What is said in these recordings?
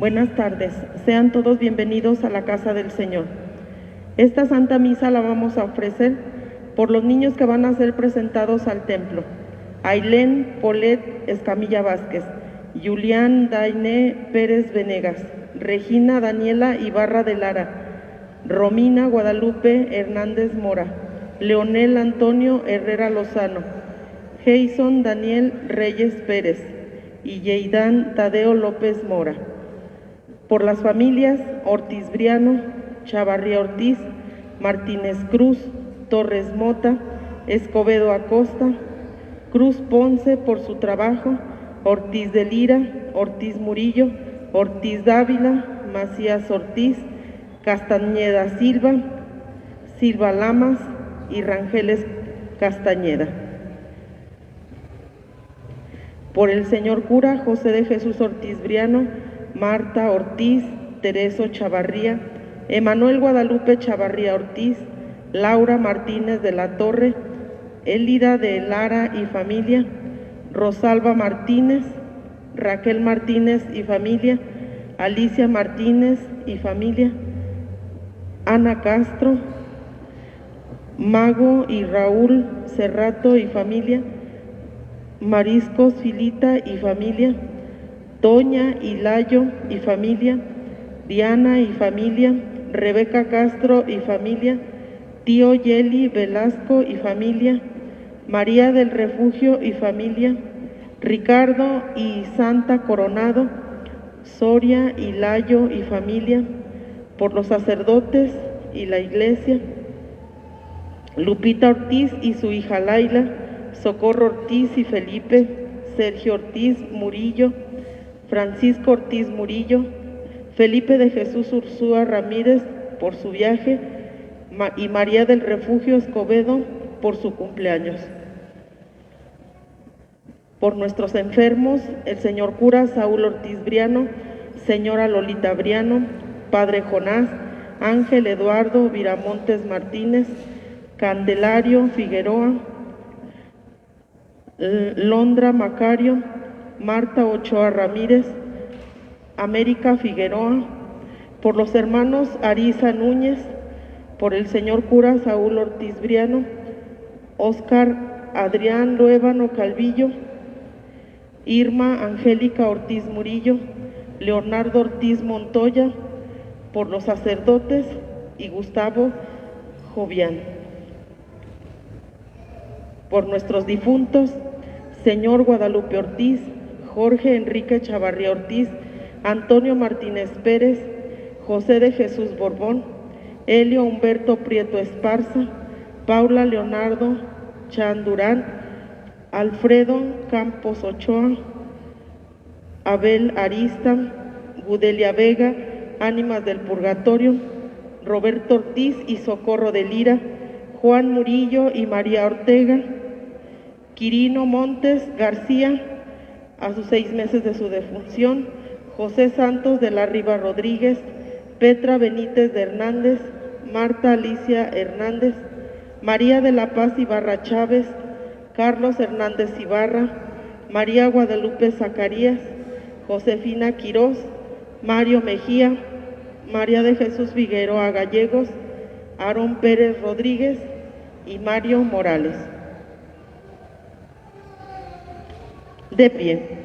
Buenas tardes, sean todos bienvenidos a la casa del Señor. Esta Santa Misa la vamos a ofrecer por los niños que van a ser presentados al templo. Ailén Polet Escamilla Vázquez, Julián Dainé Pérez Venegas, Regina Daniela Ibarra de Lara, Romina Guadalupe Hernández Mora, Leonel Antonio Herrera Lozano, Jason Daniel Reyes Pérez y Yeidán Tadeo López Mora. Por las familias Ortiz Briano, Chavarría Ortiz, Martínez Cruz, Torres Mota, Escobedo Acosta, Cruz Ponce por su trabajo, Ortiz de Lira, Ortiz Murillo, Ortiz Dávila, Macías Ortiz, Castañeda Silva, Silva Lamas y Rangeles Castañeda. Por el señor cura José de Jesús Ortiz Briano, Marta Ortiz, Tereso Chavarría, Emanuel Guadalupe Chavarría Ortiz, Laura Martínez de la Torre, Elida de Lara y familia, Rosalba Martínez, Raquel Martínez y familia, Alicia Martínez y familia, Ana Castro, Mago y Raúl Cerrato y familia, Mariscos Filita y familia, Doña Hilayo y familia, Diana y familia, Rebeca Castro y familia, Tío Yeli Velasco y familia, María del Refugio y familia, Ricardo y Santa Coronado, Soria y Layo y familia, por los sacerdotes y la iglesia, Lupita Ortiz y su hija Laila, Socorro Ortiz y Felipe, Sergio Ortiz Murillo, Francisco Ortiz Murillo, Felipe de Jesús Ursúa Ramírez por su viaje y María del Refugio Escobedo por su cumpleaños. Por nuestros enfermos, el señor cura Saúl Ortiz Briano, señora Lolita Briano, padre Jonás, Ángel Eduardo Viramontes Martínez, Candelario Figueroa, Londra Macario, Marta Ochoa Ramírez, América Figueroa, por los hermanos Arisa Núñez, por el señor cura Saúl Ortiz Briano, Óscar Adrián Luébano Calvillo, Irma Angélica Ortiz Murillo, Leonardo Ortiz Montoya, por los sacerdotes y Gustavo Jovián. Por nuestros difuntos, señor Guadalupe Ortiz, Jorge Enrique Chavarría Ortiz, Antonio Martínez Pérez, José de Jesús Borbón, Helio Humberto Prieto Esparza, Paula Leonardo Chandurán, Alfredo Campos Ochoa, Abel Arista, Gudelia Vega, Ánimas del Purgatorio, Roberto Ortiz y Socorro de Lira, Juan Murillo y María Ortega, Quirino Montes García, a sus 6 meses de su defunción, José Santos de la Riva Rodríguez, Petra Benítez de Hernández, Marta Alicia Hernández, María de la Paz Ibarra Chávez, Carlos Hernández Ibarra, María Guadalupe Zacarías, Josefina Quirós, Mario Mejía, María de Jesús Figueroa Gallegos, Aarón Pérez Rodríguez y Mario Morales. De pie.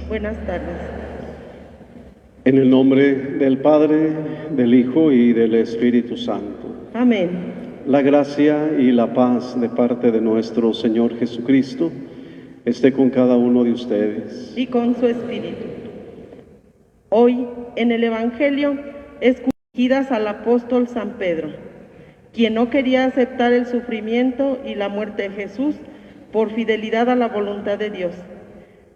Buenas tardes. En el nombre del Padre, del Hijo y del Espíritu Santo. Amén. La gracia y la paz de parte de nuestro Señor Jesucristo esté con cada uno de ustedes. Y con su espíritu. Hoy, en el Evangelio, escogidas al apóstol San Pedro, quien no quería aceptar el sufrimiento y la muerte de Jesús por fidelidad a la voluntad de Dios.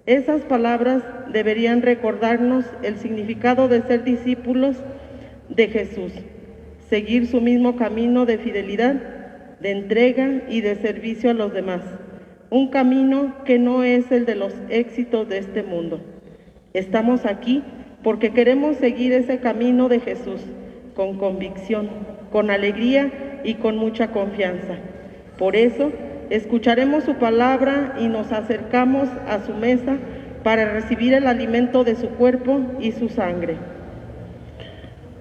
Esas palabras deberían recordarnos el significado de ser discípulos de Jesús, seguir su mismo camino de fidelidad, de entrega y de servicio a los demás, un camino que no es el de los éxitos de este mundo. Estamos aquí porque queremos seguir ese camino de Jesús, con convicción, con alegría y con mucha confianza. Por eso, escucharemos su palabra y nos acercamos a su mesa para recibir el alimento de su cuerpo y su sangre.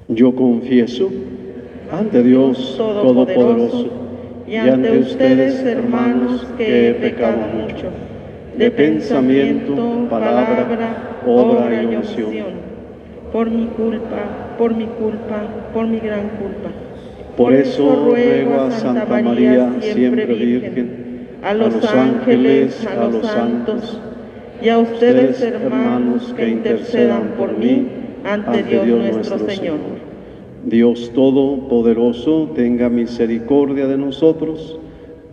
Yo confieso ante Dios Todopoderoso y ante ustedes, hermanos, que he pecado mucho, de pensamiento, palabra, obra y omisión, por mi culpa, por mi gran culpa. Por eso ruego a Santa María, siempre Virgen, a los ángeles, a los santos, y a ustedes, hermanos, que intercedan por mí ante Dios nuestro Señor. Dios Todopoderoso, tenga misericordia de nosotros,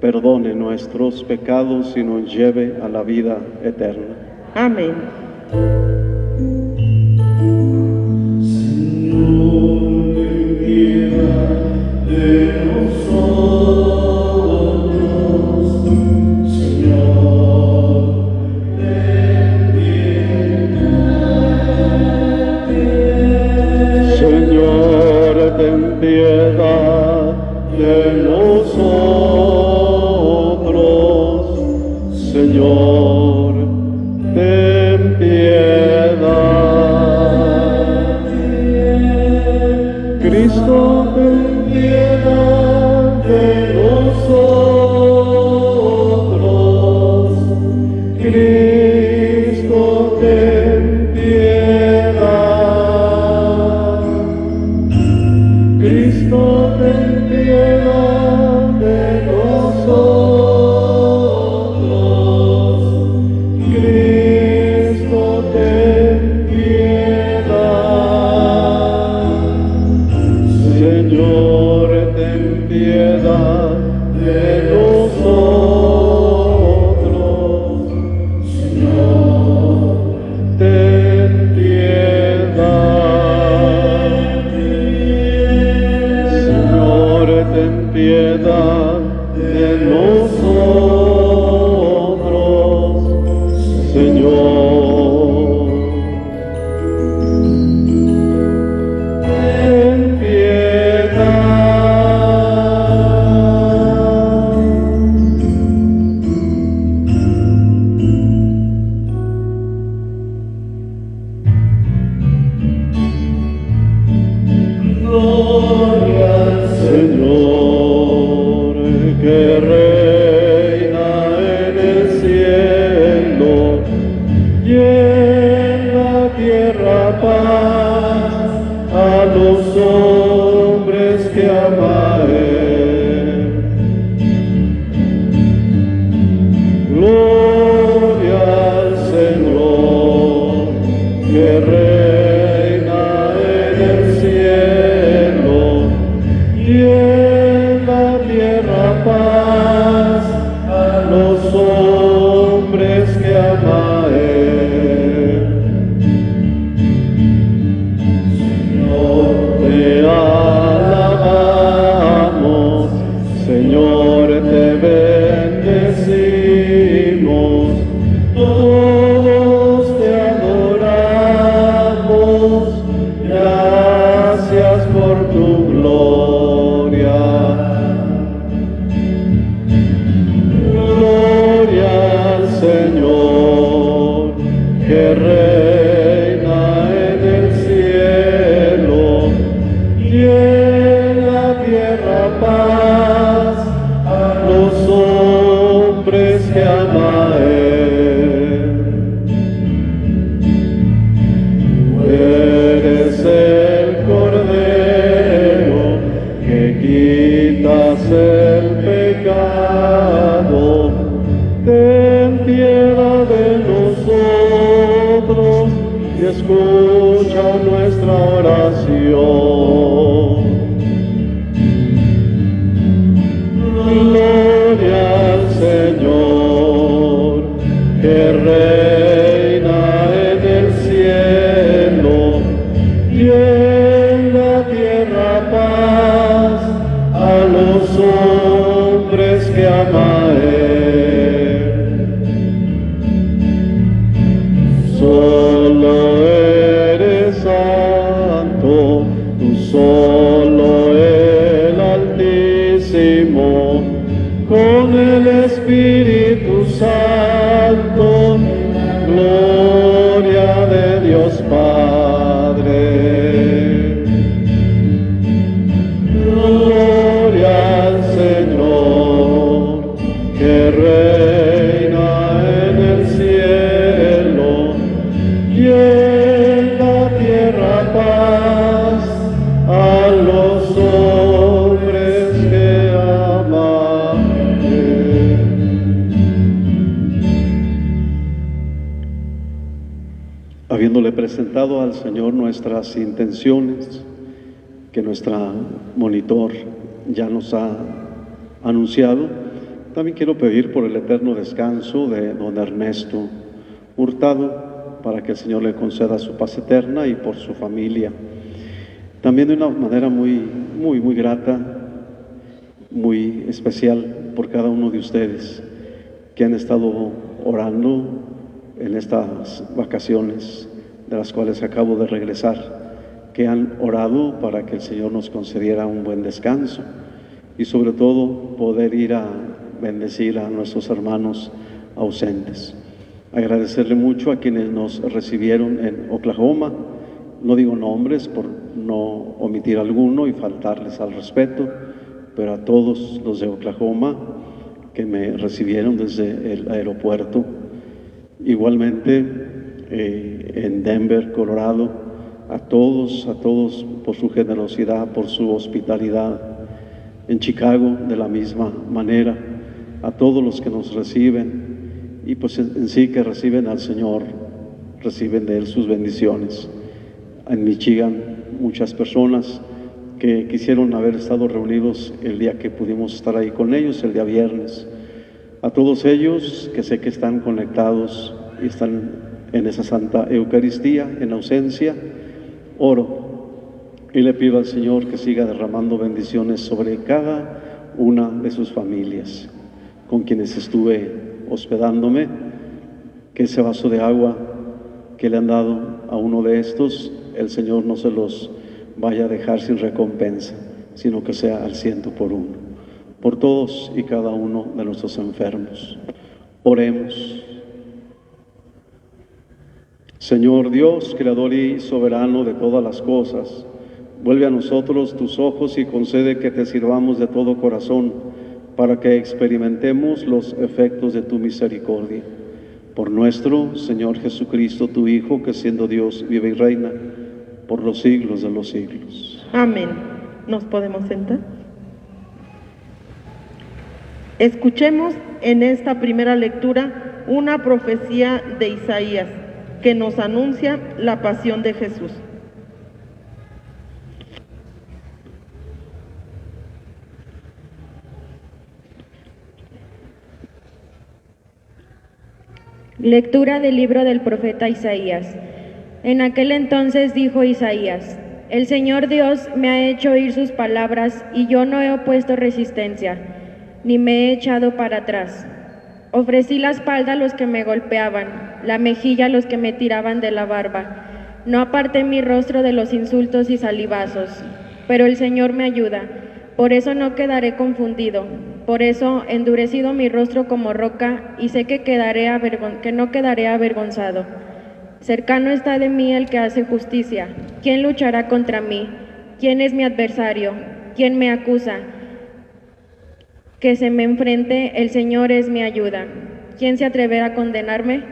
perdone nuestros pecados y nos lleve a la vida eterna. Amén. De nosotros, Señor, ten piedad. Señor, ten piedad de nosotros. Señor, ten piedad. Cristo, ten piedad de nosotros. Cristo, ten piedad. Cristo, ten piedad de nosotros. Cristo, ten piedad. Señor, ten piedad de nosotros. Señor, ten piedad. Señor, ten piedad de nosotros. Señor, ten piedad. Gloria al Señor, que que ama Él. Gloria al Señor, que reina en el cielo y en la tierra paz a los hombres que ama Él. Señor, te alabamos, Señor, te bendecimos, todos te adoramos, gracias por tu gloria. Gloria al Señor, que reina en el cielo y en la tierra paz a los hombres que ama Él. Tú eres el Cordero que quitas el pecado. Ten piedad de nosotros y escucha nuestra oración. Gloria al Señor, que reina en el cielo y en la tierra paz a los hombres que ama Él. Solo eres santo, tú solo el Altísimo, con el Espíritu Santo, gloria de Dios Padre. Gloria al Señor, que reina en el cielo y en la tierra paz a los hombres que ama Él. Habiéndole presentado al Señor nuestras intenciones, que nuestra monitor ya nos ha anunciado, también quiero pedir por el eterno descanso de don Ernesto Hurtado, para que el Señor le conceda su paz eterna, y por su familia. También de una manera muy grata, muy especial, por cada uno de ustedes que han estado orando en estas vacaciones de las cuales acabo de regresar, que han orado para que el Señor nos concediera un buen descanso y sobre todo poder ir a bendecir a nuestros hermanos ausentes. Agradecerle mucho a quienes nos recibieron en Oklahoma. No digo nombres por no omitir alguno y faltarles al respeto, pero a todos los de Oklahoma que me recibieron desde el aeropuerto. Igualmente en Denver, Colorado, a todos por su generosidad, por su hospitalidad. En Chicago, de la misma manera, a todos los que nos reciben y pues en sí que reciben al Señor, reciben de Él sus bendiciones. En Michigan, muchas personas que quisieron haber estado reunidos el día que pudimos estar ahí con ellos, el día viernes. A todos ellos que sé que están conectados y están en esa Santa Eucaristía, en ausencia, oro y le pido al Señor que siga derramando bendiciones sobre cada una de sus familias, con quienes estuve hospedándome, que ese vaso de agua que le han dado a uno de estos, el Señor no se los vaya a dejar sin recompensa, sino que sea al 100 por uno, por todos y cada uno de nuestros enfermos. Oremos. Señor Dios, creador y soberano de todas las cosas, vuelve a nosotros tus ojos y concede que te sirvamos de todo corazón para que experimentemos los efectos de tu misericordia. Por nuestro Señor Jesucristo, tu Hijo, que siendo Dios vive y reina por los siglos de los siglos. Amén. ¿Nos podemos sentar? Escuchemos en esta primera lectura una profecía de Isaías que nos anuncia la pasión de Jesús. Lectura del libro del profeta Isaías. En aquel entonces dijo Isaías: El Señor Dios me ha hecho oír sus palabras, y yo no he opuesto resistencia, ni me he echado para atrás. Ofrecí la espalda a los que me golpeaban, la mejilla a los que me tiraban de la barba. No aparté mi rostro de los insultos y salivazos, pero el Señor me ayuda. Por eso no quedaré confundido. Por eso endurecido mi rostro como roca, y sé que no quedaré avergonzado. Cercano está de mí el que hace justicia. ¿Quién luchará contra mí? ¿Quién es mi adversario? ¿Quién me acusa? Que se me enfrente, el Señor es mi ayuda. ¿Quién se atreverá a condenarme?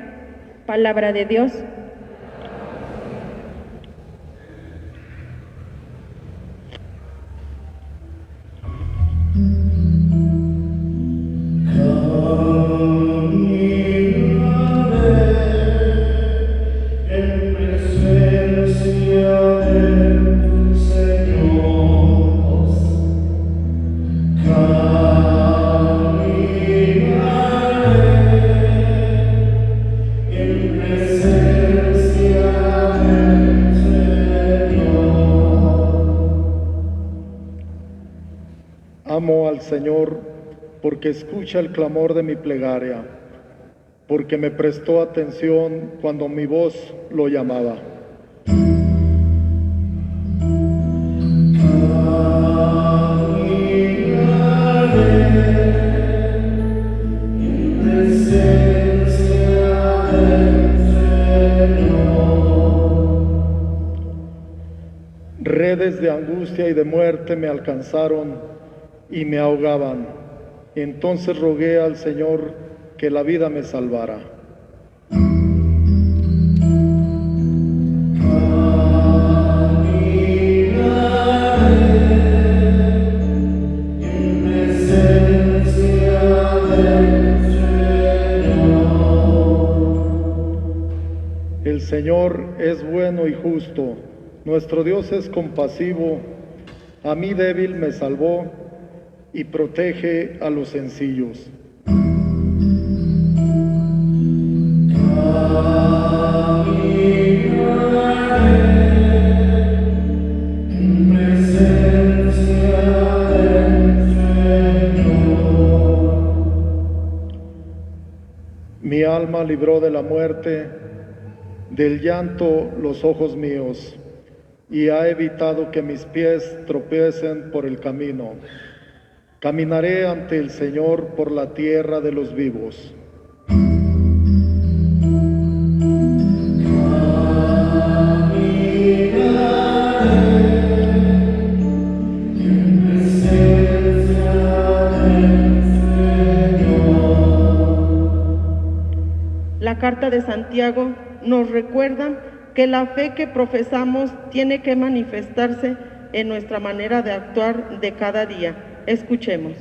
Palabra de Dios. Amo al Señor porque escucha el clamor de mi plegaria, porque me prestó atención cuando mi voz lo llamaba. Redes de angustia y de muerte me alcanzaron y me ahogaban. Entonces rogué al Señor que la vida me salvara. El Señor es bueno y justo, nuestro Dios es compasivo, a mí débil me salvó y protege a los sencillos. Mi alma libró de la muerte, del llanto los ojos míos, y ha evitado que mis pies tropiecen por el camino. Caminaré ante el Señor por la tierra de los vivos. La carta de Santiago nos recuerda que la fe que profesamos tiene que manifestarse en nuestra manera de actuar de cada día. Escuchemos.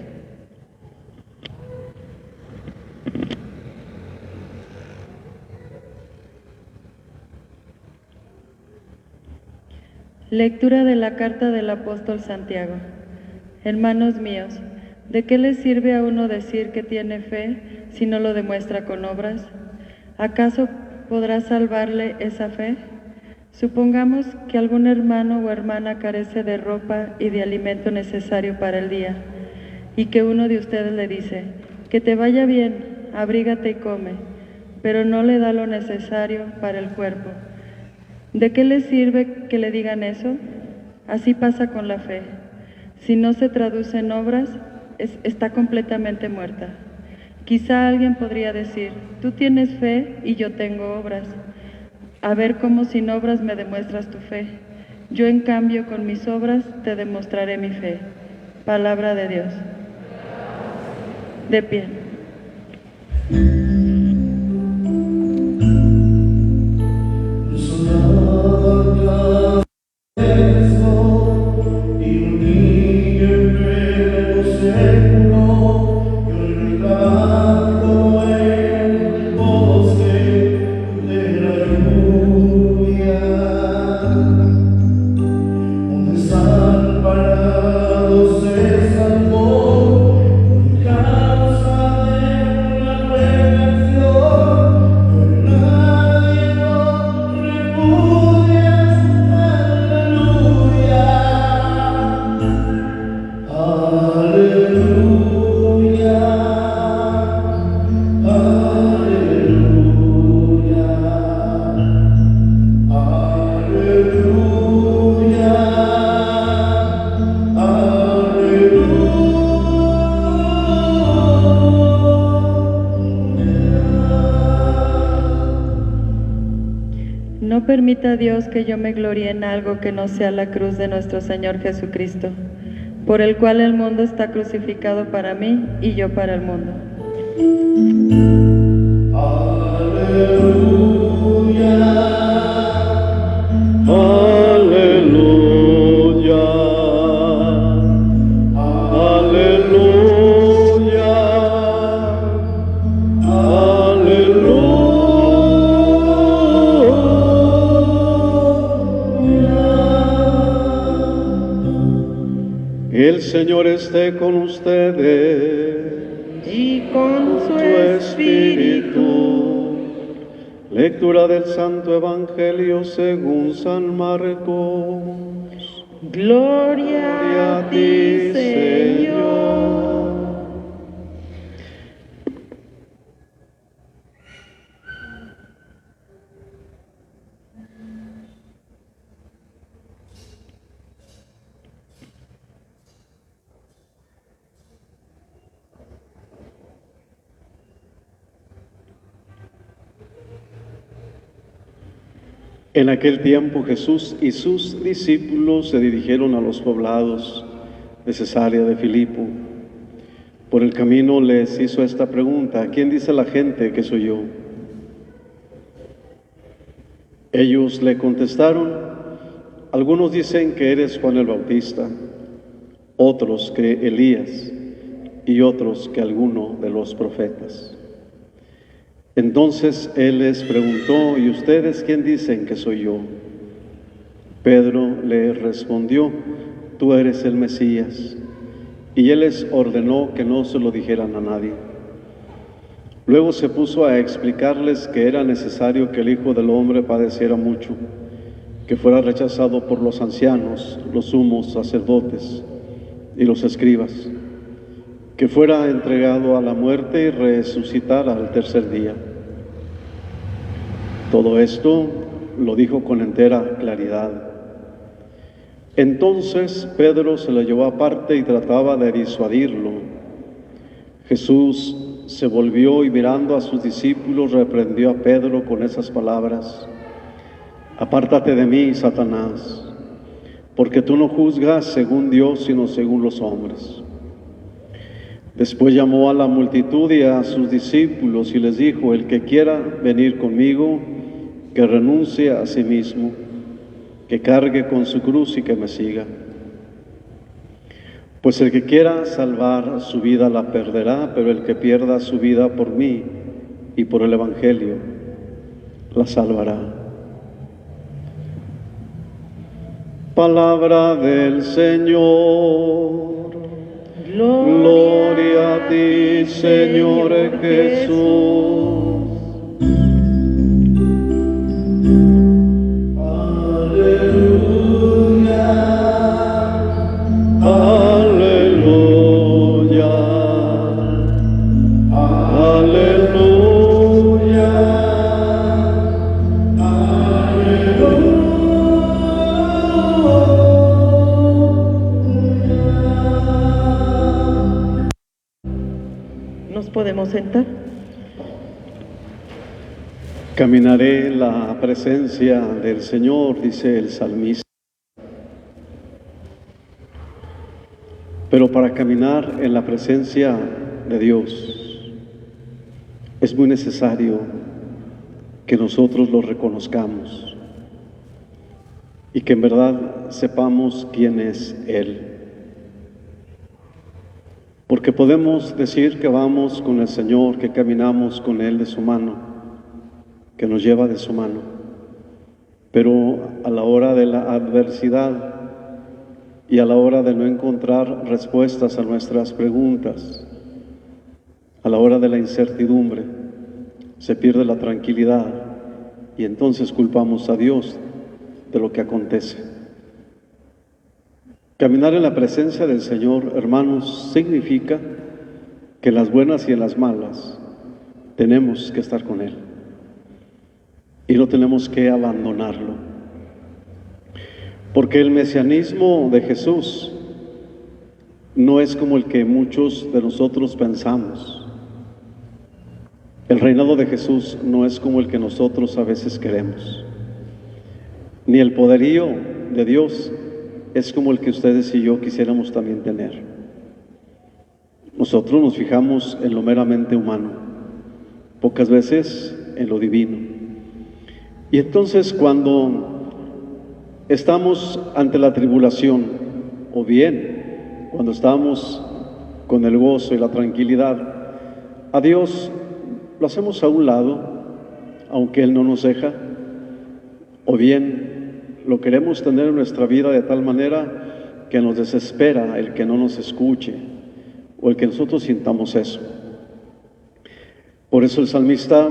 Lectura de la carta del apóstol Santiago. Hermanos míos, ¿de qué le sirve a uno decir que tiene fe si no lo demuestra con obras? ¿Acaso podrá salvarle esa fe? Supongamos que algún hermano o hermana carece de ropa y de alimento necesario para el día, y que uno de ustedes le dice: que te vaya bien, abrígate y come, pero no le da lo necesario para el cuerpo. ¿De qué le sirve que le digan eso? Así pasa con la fe. Si no se traduce en obras, está completamente muerta. Quizá alguien podría decir: tú tienes fe y yo tengo obras. A ver cómo sin obras me demuestras tu fe. Yo, en cambio, con mis obras te demostraré mi fe. Palabra de Dios. De pie. Y No permita Dios que yo me gloríe en algo que no sea la cruz de nuestro Señor Jesucristo, por el cual el mundo está crucificado para mí y yo para el mundo. Aleluya, aleluya, aleluya. El Señor esté con ustedes y con su espíritu. Lectura del Santo Evangelio según San Marcos. Gloria a ti, Señor. En aquel tiempo Jesús y sus discípulos se dirigieron a los poblados de Cesarea de Filipo. Por el camino les hizo esta pregunta: ¿quién dice la gente que soy yo? Ellos le contestaron: algunos dicen que eres Juan el Bautista, otros que Elías y otros que alguno de los profetas. Entonces él les preguntó: ¿y ustedes quién dicen que soy yo? Pedro le respondió: tú eres el Mesías. Y él les ordenó que no se lo dijeran a nadie. Luego se puso a explicarles que era necesario que el Hijo del Hombre padeciera mucho, que fuera rechazado por los ancianos, los sumos sacerdotes y los escribas, que fuera entregado a la muerte y resucitara al tercer día. Todo esto lo dijo con entera claridad. Entonces Pedro se lo llevó aparte y trataba de disuadirlo. Jesús se volvió y mirando a sus discípulos reprendió a Pedro con esas palabras: apártate de mí, Satanás, porque tú no juzgas según Dios, sino según los hombres. Después llamó a la multitud y a sus discípulos y les dijo: el que quiera venir conmigo, que renuncie a sí mismo, que cargue con su cruz y que me siga. Pues el que quiera salvar su vida la perderá, pero el que pierda su vida por mí y por el Evangelio la salvará. Palabra del Señor. Gloria a ti, Señor Jesús. Aleluya, Aleluya, aleluya, ¿Nos podemos sentar? Caminaré en la presencia del Señor, dice el salmista. Pero para caminar en la presencia de Dios es muy necesario que nosotros lo reconozcamos y que en verdad sepamos quién es Él. Porque podemos decir que vamos con el Señor, que caminamos con Él de su mano, que nos lleva de su mano, pero a la hora de la adversidad y a la hora de no encontrar respuestas a nuestras preguntas, a la hora de la incertidumbre, se pierde la tranquilidad y entonces culpamos a Dios de lo que acontece. Caminar en la presencia del Señor, hermanos, significa que en las buenas y en las malas tenemos que estar con Él y no tenemos que abandonarlo. Porque el mesianismo de Jesús no es como el que muchos de nosotros pensamos. El reinado de Jesús no es como el que nosotros a veces queremos. ni el poderío de Dios es como el que ustedes y yo quisiéramos también tener. Nosotros nos fijamos en lo meramente humano, pocas veces en lo divino. Y entonces cuando estamos ante la tribulación, o bien cuando estamos con el gozo y la tranquilidad, a Dios lo hacemos a un lado, aunque Él no nos deja, o bien lo queremos tener en nuestra vida de tal manera que nos desespera el que no nos escuche o el que nosotros sintamos eso. Por eso el salmista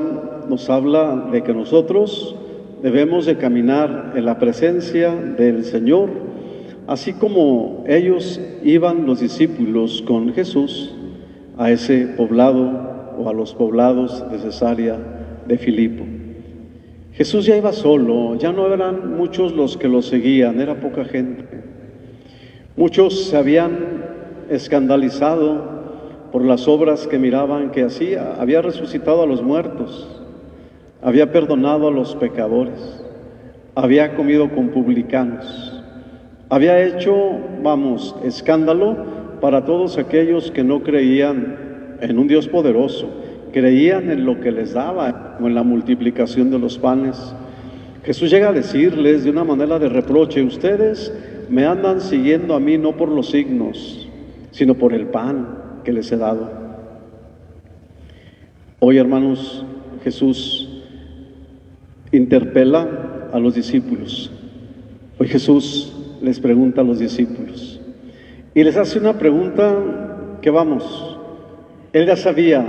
nos habla de que nosotros debemos de caminar en la presencia del Señor, así como ellos iban los discípulos con Jesús a ese poblado o a los poblados de Cesarea de Filipo. Jesús ya iba solo, ya no eran muchos los que lo seguían, era poca gente. Muchos se habían escandalizado por las obras que miraban que hacía. Había resucitado a los muertos, había perdonado a los pecadores, había comido con publicanos, había hecho, escándalo para todos aquellos que no creían en un Dios poderoso, creían en lo que les daba, como en la multiplicación de los panes. Jesús llega a decirles de una manera de reproche: ustedes me andan siguiendo a mí no por los signos, sino por el pan que les he dado. Hoy, hermanos, Jesús interpela a los discípulos. Hoy Jesús les pregunta a los discípulos y les hace una pregunta que Él ya sabía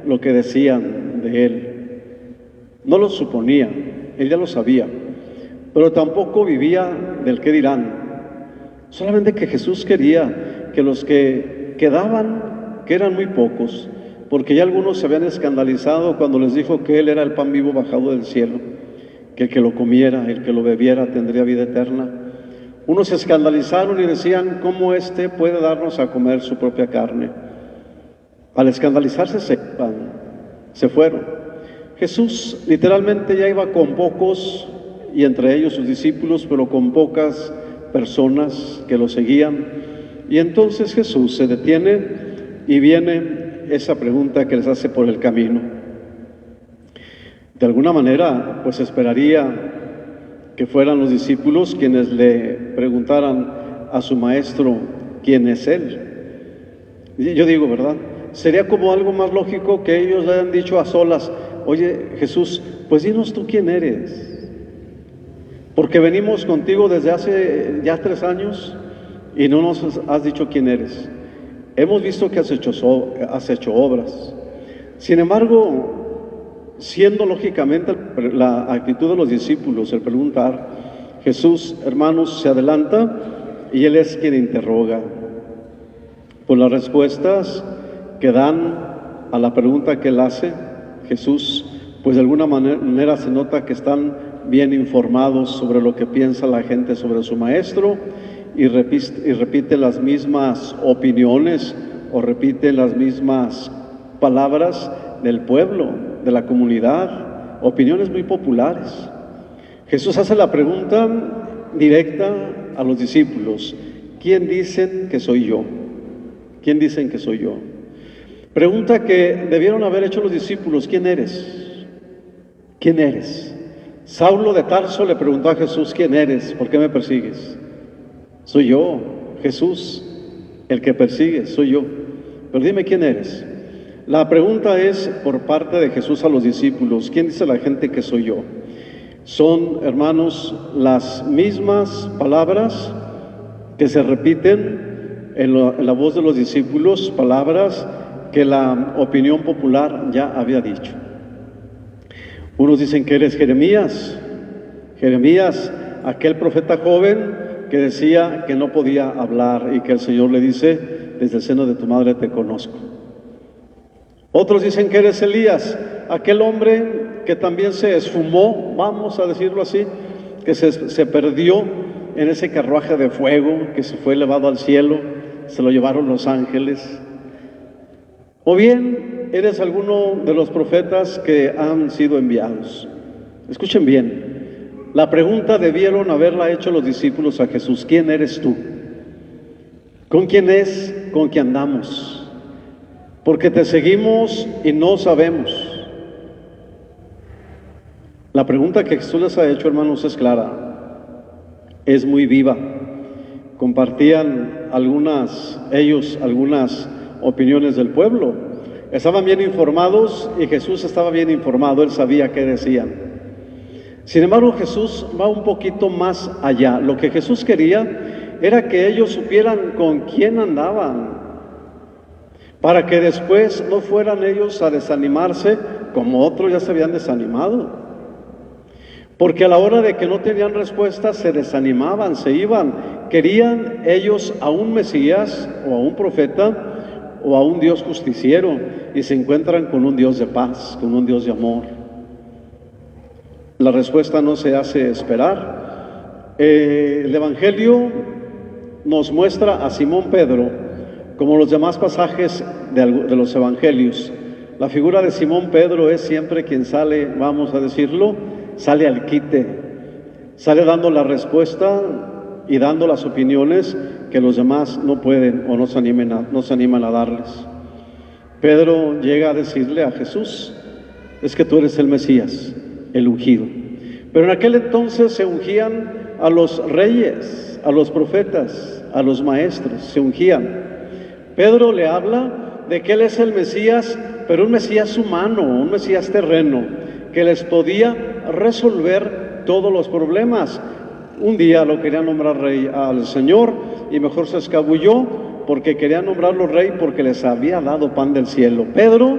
lo que decían de Él, no lo suponía, Él ya lo sabía, pero tampoco vivía del qué dirán. Solamente que Jesús quería que los que quedaban, que eran muy pocos, porque ya algunos se habían escandalizado cuando les dijo que Él era el pan vivo bajado del cielo, que el que lo comiera, el que lo bebiera tendría vida eterna. Unos se escandalizaron y decían: ¿cómo éste puede darnos a comer su propia carne? Al escandalizarse se fueron. Jesús literalmente ya iba con pocos, y entre ellos sus discípulos, pero con pocas personas que lo seguían. Y entonces Jesús se detiene y viene esa pregunta que les hace por el camino. De alguna manera, pues esperaría que fueran los discípulos quienes le preguntaran a su maestro quién es Él. Yo digo, ¿verdad? Sería como algo más lógico que ellos le hayan dicho a solas: oye, Jesús, pues dinos tú quién eres, porque venimos contigo desde hace ya 3 años y no nos has dicho quién eres. Hemos visto que has hecho obras. Sin embargo, siendo lógicamente la actitud de los discípulos el preguntar, Jesús, hermanos, se adelanta y Él es quien interroga. Por las respuestas que dan a la pregunta que Él hace, Jesús, pues de alguna manera se nota que están bien informados sobre lo que piensa la gente sobre su maestro, y repite las mismas opiniones o repite las mismas palabras del pueblo, de la comunidad, opiniones muy populares. Jesús hace la pregunta directa a los discípulos: ¿quién dicen que soy yo? ¿Quién dicen que soy yo? Pregunta que debieron haber hecho los discípulos: ¿quién eres? ¿Quién eres? Saulo de Tarso le preguntó a Jesús: ¿quién eres? ¿Por qué me persigues? Soy yo, Jesús, el que persigue, soy yo. Pero dime quién eres. La pregunta es por parte de Jesús a los discípulos: ¿quién dice la gente que soy yo? Son, hermanos, las mismas palabras que se repiten en la voz de los discípulos, palabras que la opinión popular ya había dicho. Unos dicen que eres Jeremías, aquel profeta joven que decía que no podía hablar y que el Señor le dice: desde el seno de tu madre te conozco. Otros dicen que eres Elías, aquel hombre que también se esfumó, vamos a decirlo así, que se perdió en ese carruaje de fuego que se fue elevado al cielo, se lo llevaron los ángeles. O bien eres alguno de los profetas que han sido enviados. Escuchen bien, La pregunta debieron haberla hecho los discípulos a Jesús: ¿quién eres tú? ¿Con quién es con quien andamos? Porque te seguimos y no sabemos. La pregunta que Jesús les ha hecho, hermanos, es clara, es muy viva. Compartían algunas opiniones del pueblo. Estaban bien informados y Jesús estaba bien informado, él sabía qué decían. Sin embargo, Jesús va un poquito más allá. Lo que Jesús quería era que ellos supieran con quién andaban, para que después no fueran ellos a desanimarse como otros ya se habían desanimado. Porque a la hora de que no tenían respuesta se desanimaban, se iban. Querían ellos a un Mesías o a un profeta o a un Dios justiciero, y se encuentran con un Dios de paz, con un Dios de amor. La respuesta no se hace esperar. El Evangelio nos muestra a Simón Pedro, como los demás pasajes de los Evangelios. La figura de Simón Pedro es siempre quien sale, vamos a decirlo, sale al quite, sale dando la respuesta y dando las opiniones que los demás no pueden o no se animan a darles. Pedro llega a decirle a Jesús: es que tú eres el Mesías, el ungido. Pero en aquel entonces se ungían a los reyes, a los profetas, a los maestros, se ungían. Pedro le habla de que él es el Mesías, pero un Mesías humano, un Mesías terreno, que les podía resolver todos los problemas. Un día lo quería nombrar rey al Señor y mejor se escabulló porque quería nombrarlo rey porque les había dado pan del cielo. Pedro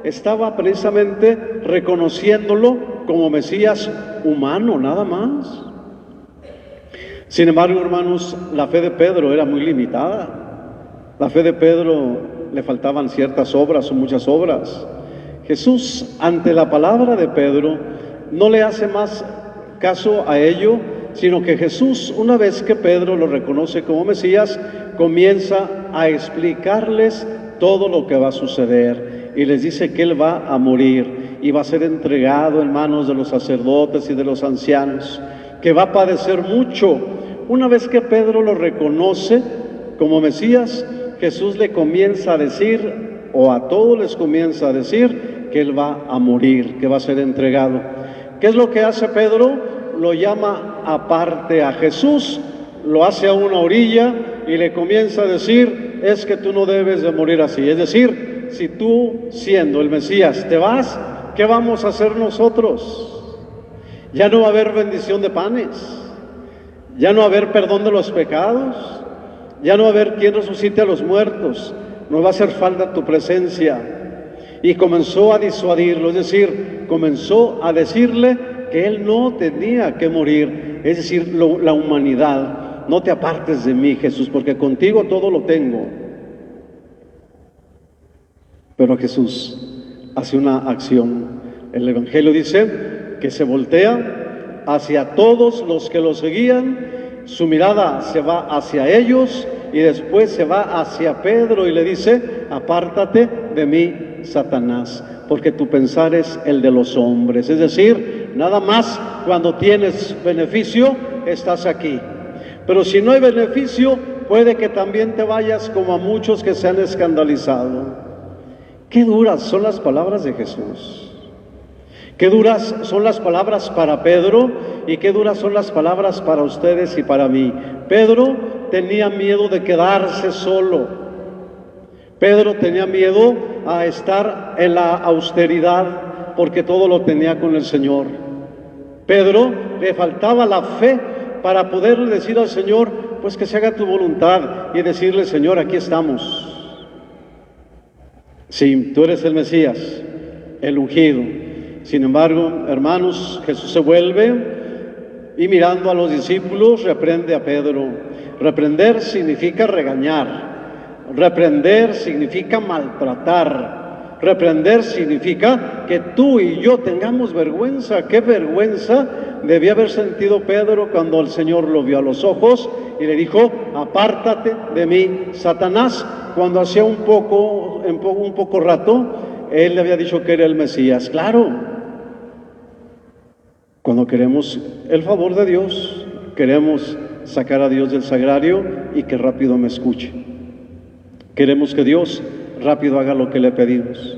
estaba precisamente reconociéndolo como Mesías humano, nada más. Sin embargo, hermanos, la fe de Pedro era muy limitada. La fe de Pedro le faltaban ciertas obras o muchas obras. Jesús, ante la palabra de Pedro, no le hace más caso a ello, sino que Jesús, una vez que Pedro lo reconoce como Mesías, comienza a explicarles todo lo que va a suceder y les dice que Él va a morir y va a ser entregado en manos de los sacerdotes y de los ancianos, que va a padecer mucho. Una vez que Pedro lo reconoce como Mesías, Jesús le comienza a decir, o a todos les comienza a decir, que Él va a morir, que va a ser entregado. ¿Qué es lo que hace Pedro? Lo llama aparte a Jesús, lo hace a una orilla y le comienza a decir: es que tú no debes de morir así. Es decir, si tú, siendo el Mesías, te vas, ¿qué vamos a hacer nosotros? Ya no va a haber bendición de panes, ya no va a haber perdón de los pecados, ya no va a haber quien resucite a los muertos, nos va a hacer falta tu presencia. Y comenzó a disuadirlo, es decir, comenzó a decirle que él no tenía que morir, es decir, la humanidad: no te apartes de mí, Jesús, porque contigo todo lo tengo. Pero Jesús hace una acción. El Evangelio dice que se voltea hacia todos los que lo seguían, su mirada se va hacia ellos y después se va hacia Pedro y le dice: apártate de mí, Satanás, porque tu pensar es el de los hombres. Es decir, nada más cuando tienes beneficio estás aquí, pero si no hay beneficio puede que también te vayas, como a muchos que se han escandalizado. Qué duras son las palabras de Jesús, qué duras son las palabras para Pedro y qué duras son las palabras para ustedes y para mí. Pedro tenía miedo de quedarse solo. Pedro tenía miedo a estar en la austeridad porque todo lo tenía con el Señor. Pedro le faltaba la fe para poder decir al Señor: pues que se haga tu voluntad, y decirle: Señor, aquí estamos. Sí, tú eres el Mesías, el ungido. Sin embargo, hermanos, Jesús se vuelve y mirando a los discípulos reprende a Pedro. Reprender significa regañar. Reprender significa maltratar. Reprender significa que tú y yo tengamos vergüenza. ¿Qué vergüenza debía haber sentido Pedro cuando el Señor lo vio a los ojos y le dijo: apártate de mí, Satanás? Cuando hacía un poco rato él le había dicho que era el Mesías. Claro, Cuando queremos el favor de Dios, queremos sacar a Dios del sagrario y que rápido me escuche. Queremos que Dios rápido haga lo que le pedimos.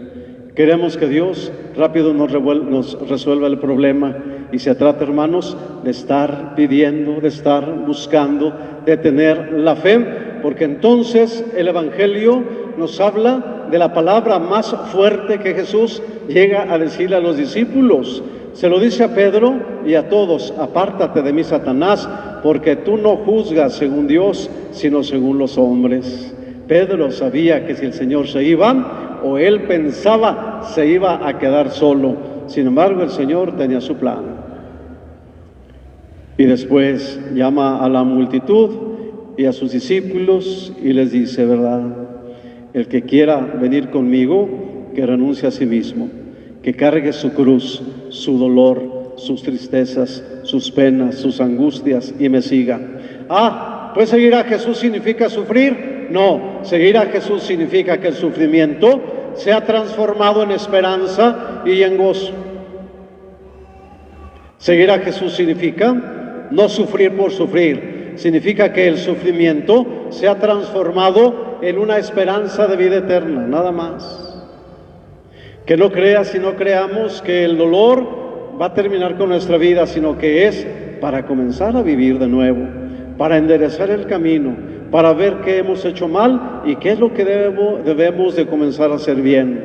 Queremos que Dios rápido nos resuelva el problema. Y se trata, hermanos, de estar pidiendo, de estar buscando, de tener la fe, porque entonces el Evangelio nos habla de la palabra más fuerte que Jesús llega a decirle a los discípulos. Se lo dice a Pedro y a todos: apártate de mí, Satanás, porque tú no juzgas según Dios, sino según los hombres. Pedro sabía que si el Señor se iba, o él pensaba se iba a quedar solo. Sin embargo, el Señor tenía su plan. Y después llama a la multitud y a sus discípulos y les dice, ¿verdad? El que quiera venir conmigo, que renuncie a sí mismo, que cargue su cruz, su dolor, sus tristezas, sus penas, sus angustias y me siga. ¿Pues seguir a Jesús significa sufrir? No, seguir a Jesús significa que el sufrimiento sea transformado en esperanza y en gozo. Seguir a Jesús significa no sufrir por sufrir, significa que el sufrimiento sea transformado en una esperanza de vida eterna, nada más. Que no creas y no creamos que el dolor va a terminar con nuestra vida, sino que es para comenzar a vivir de nuevo, para enderezar el camino, para ver qué hemos hecho mal y qué es lo que debemos de comenzar a hacer bien.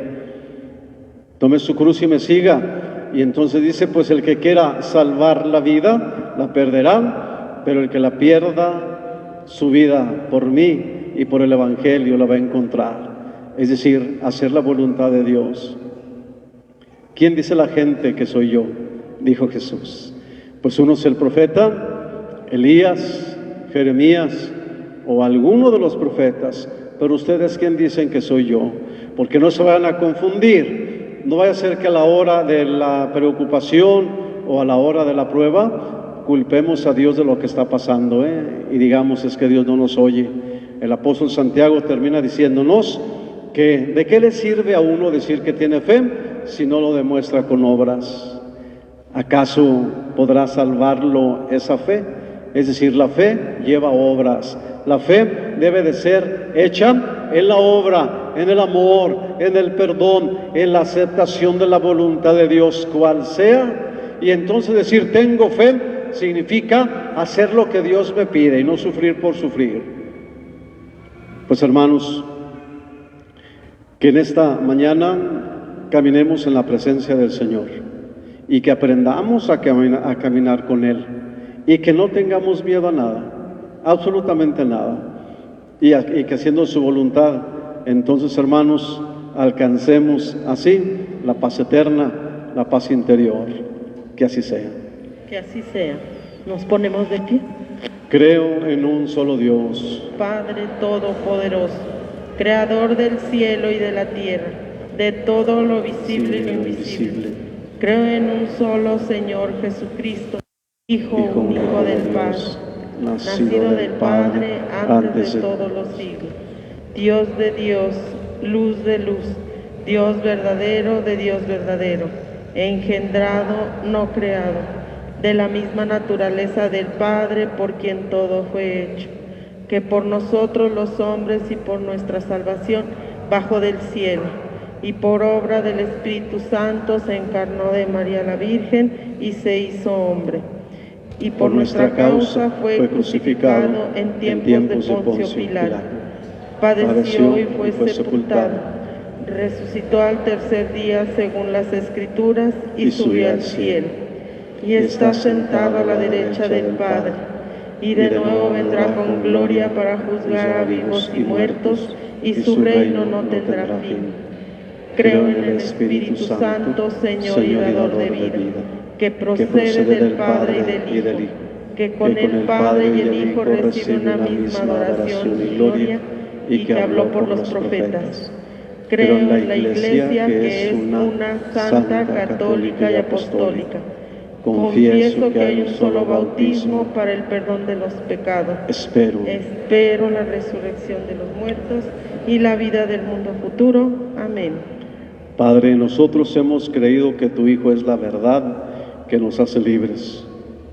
Tome su cruz y me siga. Y entonces dice, pues el que quiera salvar la vida, la perderá, pero el que la pierda, su vida por mí y por el Evangelio la va a encontrar. Es decir, hacer la voluntad de Dios. ¿Quién dice la gente que soy yo? Dijo Jesús. Pues uno es el profeta, Elías, Jeremías o alguno de los profetas. Pero ustedes, ¿quién dicen que soy yo? Porque no se vayan a confundir. No vaya a ser que a la hora de la preocupación o a la hora de la prueba culpemos a Dios de lo que está pasando, y digamos, es que Dios no nos oye. El apóstol Santiago termina diciéndonos que ¿de qué le sirve a uno decir que tiene fe si no lo demuestra con obras? ¿Acaso podrá salvarlo esa fe? Es decir, la fe lleva obras. La fe debe de ser hecha en la obra, en el amor, en el perdón, en la aceptación de la voluntad de Dios, cual sea. Y entonces decir tengo fe significa hacer lo que Dios me pide y no sufrir por sufrir. Pues hermanos, que en esta mañana caminemos en la presencia del Señor y que aprendamos a caminar con Él y que no tengamos miedo a nada, absolutamente nada, y que haciendo su voluntad, entonces hermanos, alcancemos así la paz eterna, la paz interior. Que así sea. Que así sea. Nos ponemos de pie. Creo en un solo Dios, Padre Todopoderoso, Creador del cielo y de la tierra, de todo lo visible y lo invisible. Creo en un solo Señor Jesucristo, Hijo único del Padre, nacido del Padre antes de todos los siglos, Dios de Dios, luz de luz, Dios verdadero de Dios verdadero, engendrado, no creado, de la misma naturaleza del Padre, por quien todo fue hecho, que por nosotros los hombres y por nuestra salvación bajó del cielo, y por obra del Espíritu Santo se encarnó de María la Virgen y se hizo hombre. Y por nuestra causa fue crucificado en tiempos de Poncio Pilato. Padeció y fue sepultado. Resucitó al tercer día según las Escrituras y subió al cielo. Y está sentado a la derecha del Padre. Y de nuevo vendrá con gloria para juzgar a vivos y muertos, y su reino no tendrá fin. Creo en el Espíritu Santo, Señor y dador de vida, que procede del Padre y del Hijo, que con el Padre y el Hijo recibe una misma adoración y gloria, y que habló por los profetas. Creo en la Iglesia, que es una, santa, católica y apostólica. Confieso que hay un solo bautismo para el perdón de los pecados. Espero la resurrección de los muertos y la vida del mundo futuro. Amén. Padre, nosotros hemos creído que tu Hijo es la verdad, que nos hace libres.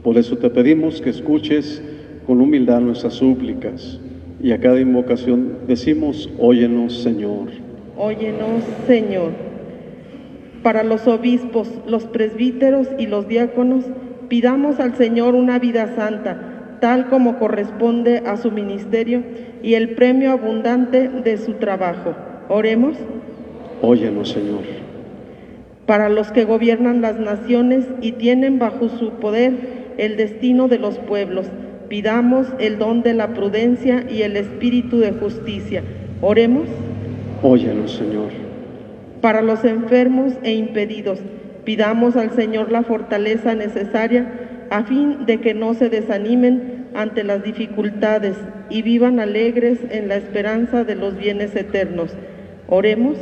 Por eso te pedimos que escuches con humildad nuestras súplicas y a cada invocación decimos, óyenos, Señor. Óyenos, Señor. Para los obispos, los presbíteros y los diáconos, pidamos al Señor una vida santa, tal como corresponde a su ministerio y el premio abundante de su trabajo. Oremos. Óyenos, Señor. Para los que gobiernan las naciones y tienen bajo su poder el destino de los pueblos, pidamos el don de la prudencia y el espíritu de justicia. Oremos. Óyenos, Señor. Para los enfermos e impedidos, pidamos al Señor la fortaleza necesaria a fin de que no se desanimen ante las dificultades y vivan alegres en la esperanza de los bienes eternos. Oremos.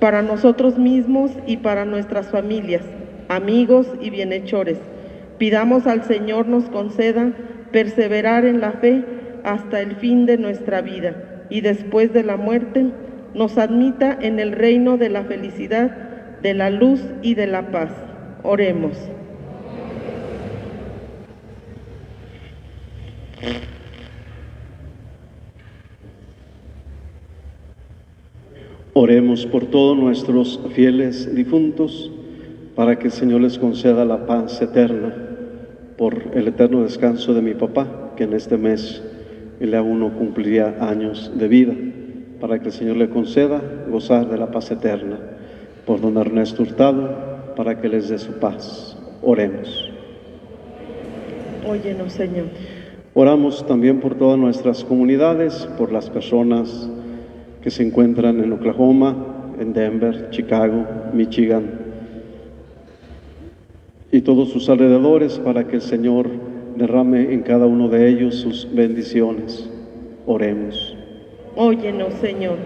Para nosotros mismos y para nuestras familias, amigos y bienhechores, pidamos al Señor nos conceda perseverar en la fe hasta el fin de nuestra vida y después de la muerte nos admita en el reino de la felicidad, de la luz y de la paz. Oremos. Oremos por todos nuestros fieles difuntos, para que el Señor les conceda la paz eterna, por el eterno descanso de mi papá, que en este mes el A1 cumpliría años de vida, para que el Señor le conceda gozar de la paz eterna, por don Ernesto Hurtado, para que les dé su paz. Oremos. Óyenos, Señor. Oramos también por todas nuestras comunidades, por las personas que se encuentran en Oklahoma, en Denver, Chicago, Michigan y todos sus alrededores, para que el Señor derrame en cada uno de ellos sus bendiciones. Oremos. Óyenos, Señor.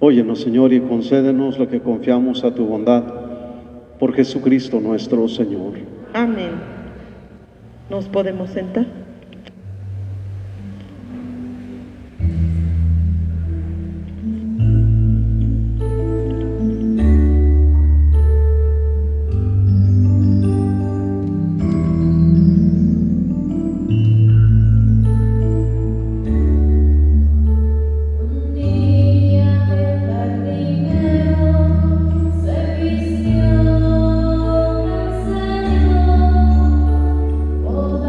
Óyenos, Señor, y concédenos lo que confiamos a tu bondad, por Jesucristo nuestro Señor. Amén. ¿Nos podemos sentar? Servicio al Señor, oh,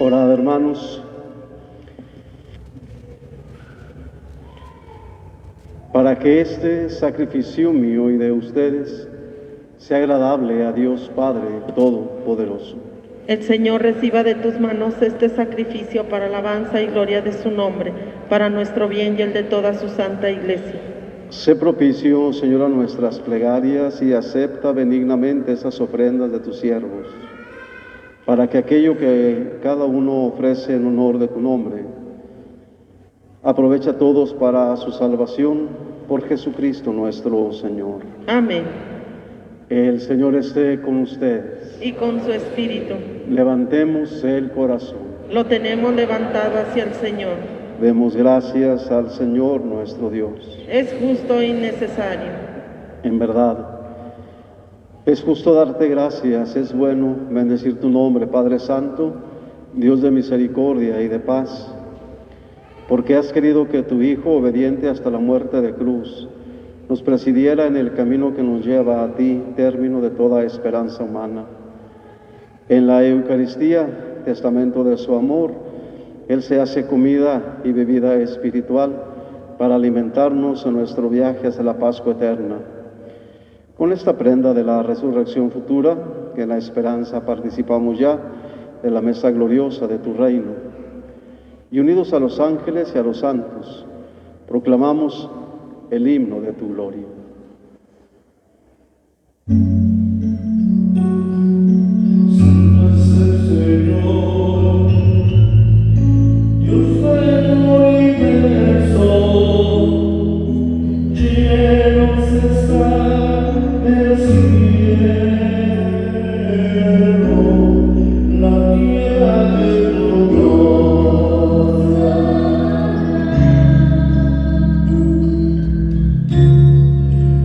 Orad, hermanos, para que este sacrificio mío y de ustedes sea agradable a Dios Padre Todopoderoso. El Señor reciba de tus manos este sacrificio para alabanza y gloria de su nombre, para nuestro bien y el de toda su santa iglesia. Sé propicio, Señor, a nuestras plegarias y acepta benignamente esas ofrendas de tus siervos, para que aquello que cada uno ofrece en honor de tu nombre, aproveche a todos para su salvación por Jesucristo nuestro Señor. Amén. El Señor esté con ustedes. Y con su espíritu. Levantemos el corazón. Lo tenemos levantado hacia el Señor. Demos gracias al Señor nuestro Dios. Es justo y necesario. En verdad, es justo darte gracias, es bueno bendecir tu nombre, Padre Santo, Dios de misericordia y de paz, porque has querido que tu Hijo, obediente hasta la muerte de cruz, nos presidiera en el camino que nos lleva a ti, término de toda esperanza humana. En la Eucaristía, testamento de su amor, Él se hace comida y bebida espiritual para alimentarnos en nuestro viaje hacia la Pascua eterna. Con esta prenda de la resurrección futura, que en la esperanza participamos ya de la mesa gloriosa de tu reino, y unidos a los ángeles y a los santos, proclamamos el himno de tu gloria. Santo es el Señor, Dios del universo, llenos están el cielo, la tierra de tu gloria.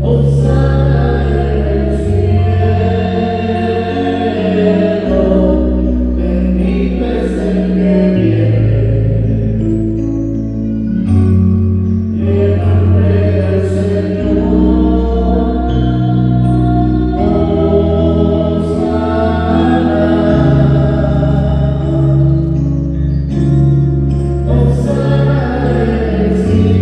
Hosana en el cielo, bendito es el que viene, en nombre del Señor. Hosana, Hosana en el cielo,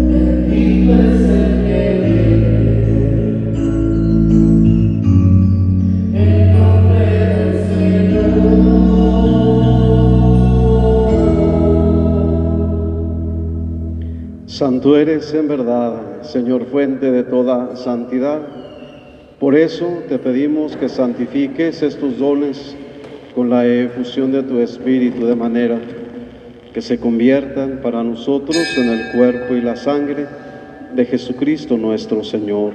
bendito es el que viene, en nombre del Señor. Santo eres en verdad, Señor, fuente de toda santidad. Por eso te pedimos que santifiques estos dones con la efusión de tu Espíritu, de manera que se conviertan para nosotros en el cuerpo y la sangre de Jesucristo nuestro Señor,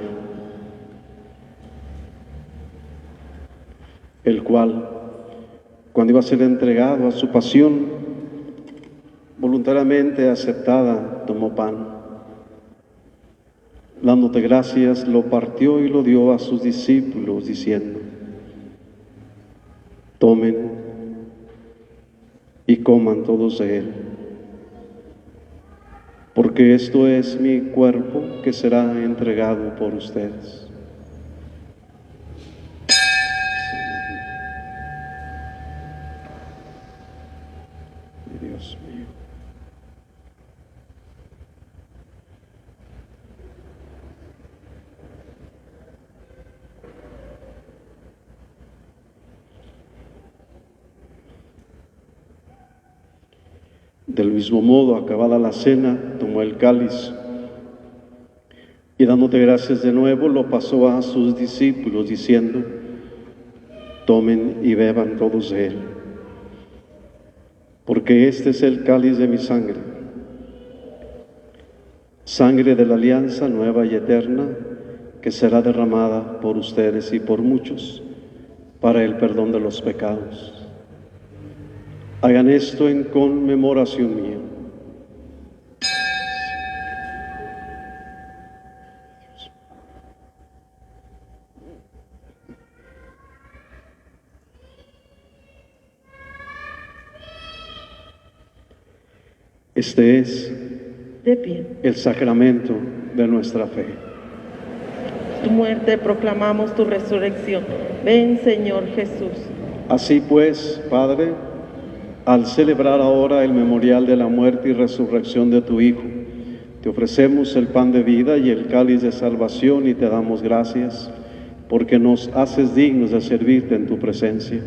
el cual, cuando iba a ser entregado a su pasión, voluntariamente aceptada, tomó pan. Dándote gracias, lo partió y lo dio a sus discípulos, diciendo: tomen y coman todos de él, porque esto es mi cuerpo que será entregado por ustedes. Dios mío. Del mismo modo, acabada la cena, tomó el cáliz y dándote gracias de nuevo, lo pasó a sus discípulos, diciendo: tomen y beban todos de él, porque este es el cáliz de mi sangre, sangre de la alianza nueva y eterna, que será derramada por ustedes y por muchos para el perdón de los pecados. Hagan esto en conmemoración mía. Este es De pie. el sacramento de nuestra fe. tu muerte proclamamos tu resurrección. Ven, Señor Jesús. Así pues, Padre, al celebrar ahora el memorial de la muerte y resurrección de tu Hijo, te ofrecemos el pan de vida y el cáliz de salvación y te damos gracias porque nos haces dignos de servirte en tu presencia.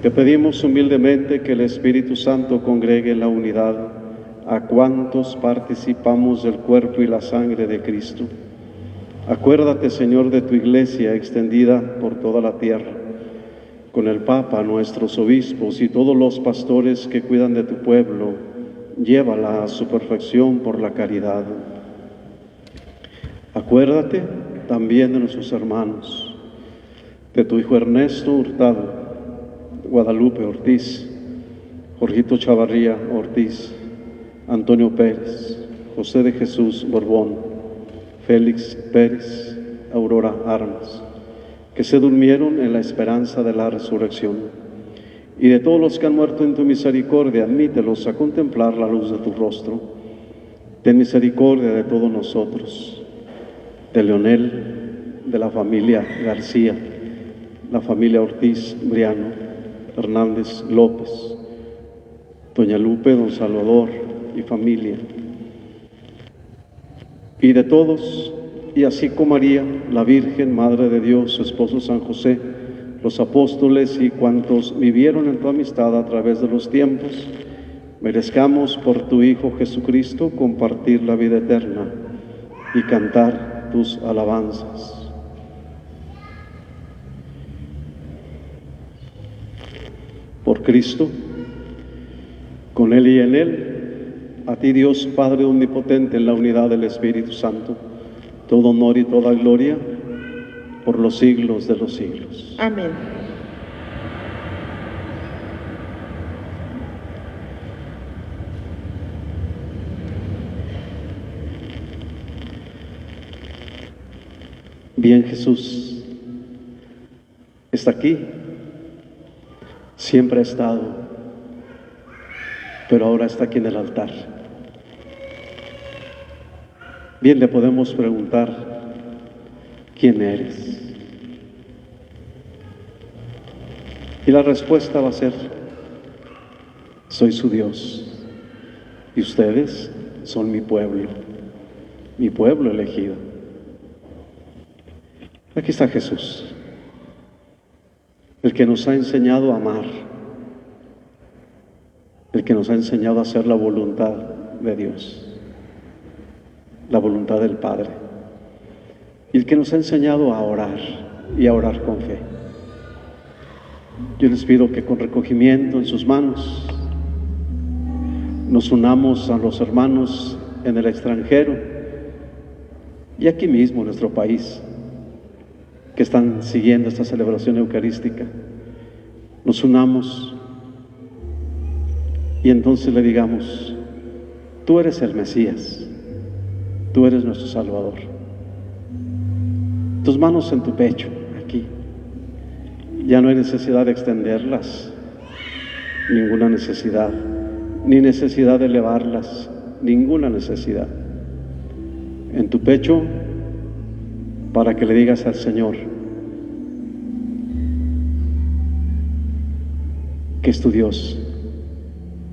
Te pedimos humildemente que el Espíritu Santo congregue en la unidad a cuantos participamos del cuerpo y la sangre de Cristo. Acuérdate, Señor, de tu iglesia extendida por toda la tierra, con el Papa, nuestros obispos y todos los pastores que cuidan de tu pueblo. Llévala a su perfección por la caridad. Acuérdate también de nuestros hermanos, de tu hijo Ernesto Hurtado, Guadalupe Ortiz, Jorgito Chavarría Ortiz, Antonio Pérez, José de Jesús Borbón, Félix Pérez, Aurora Armas, que se durmieron en la esperanza de la resurrección. Y de todos los que han muerto en tu misericordia, admítelos a contemplar la luz de tu rostro. Ten misericordia de todos nosotros, de Leonel, de la familia García, la familia Ortiz Briano, Hernández López, doña Lupe, don Salvador y familia, y de todos, y así como María, la Virgen, Madre de Dios, su esposo San José, los apóstoles y cuantos vivieron en tu amistad a través de los tiempos, merezcamos por tu Hijo Jesucristo compartir la vida eterna y cantar tus alabanzas. Por Cristo, con Él y en Él, a ti Dios Padre Omnipotente, en la unidad del Espíritu Santo, todo honor y toda gloria por los siglos de los siglos. Amén. Bien, Jesús está aquí, siempre ha estado, pero ahora está aquí en el altar. Bien, le podemos preguntar, ¿quién eres? Y la respuesta va a ser, soy su Dios, y ustedes son mi pueblo elegido. Aquí está Jesús, el que nos ha enseñado a amar, el que nos ha enseñado a hacer la voluntad de Dios, la voluntad del Padre, y el que nos ha enseñado a orar y a orar con fe. Yo les pido que con recogimiento en sus manos nos unamos a los hermanos en el extranjero y aquí mismo en nuestro país que están siguiendo esta celebración eucarística. Nos unamos y entonces le digamos, tú eres el Mesías, tú eres nuestro Salvador. Tus manos en tu pecho, aquí. Ya no hay necesidad de extenderlas, ninguna necesidad, ni necesidad de elevarlas, ninguna necesidad. En tu pecho, para que le digas al Señor que es tu Dios,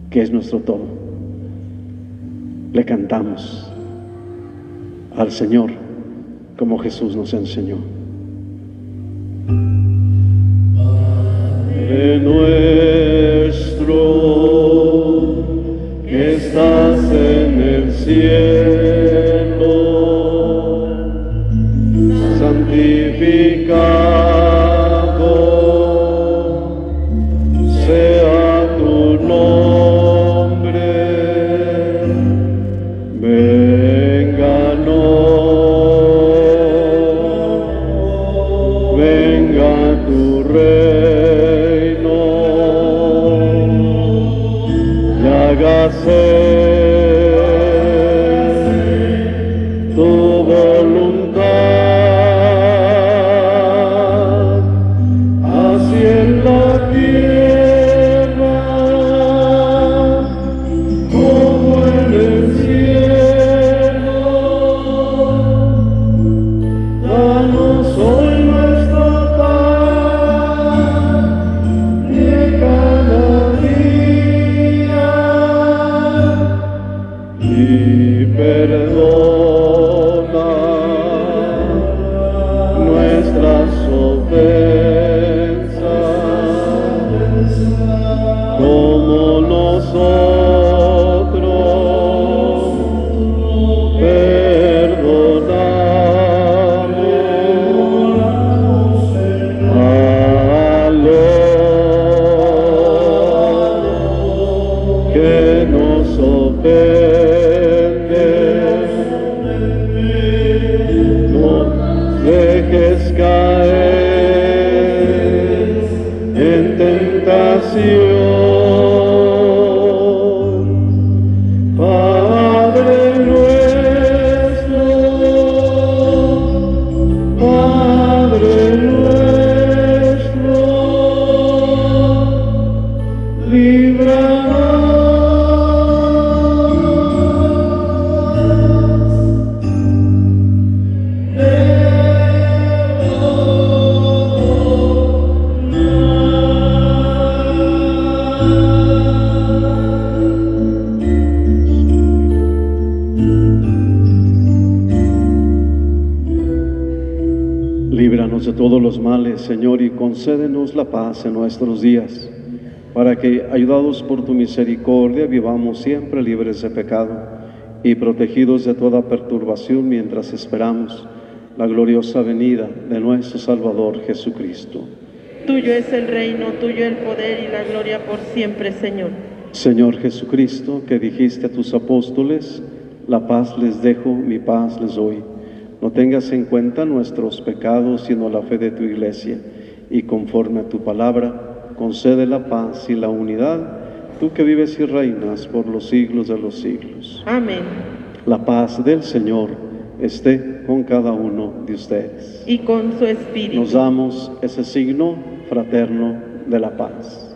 que es nuestro todo. Le cantamos al Señor como Jesús nos enseñó. Padre nuestro que estás en el cielo, santificado sea tu nombre, venga tu reino, y hágase tu voluntad y perdona nuestras ofensas, como nosotros perdonamos a los que nos ofenden. No dejes caer en tentación. Padre nuestro, líbranos de todos los males, Señor, y concédenos la paz en nuestros días, para que, ayudados por tu misericordia, vivamos siempre libres de pecado y protegidos de toda perturbación mientras esperamos la gloriosa venida de nuestro Salvador Jesucristo. Tuyo es el reino, tuyo el poder y la gloria por siempre, Señor. Señor Jesucristo, que dijiste a tus apóstoles, la paz les dejo, mi paz les doy. No tengas en cuenta nuestros pecados, sino la fe de tu Iglesia, y conforme a tu palabra, concede la paz y la unidad, tú que vives y reinas por los siglos de los siglos. Amén. La paz del Señor esté con cada uno de ustedes. Y con su espíritu. Nos damos ese signo fraterno de la paz.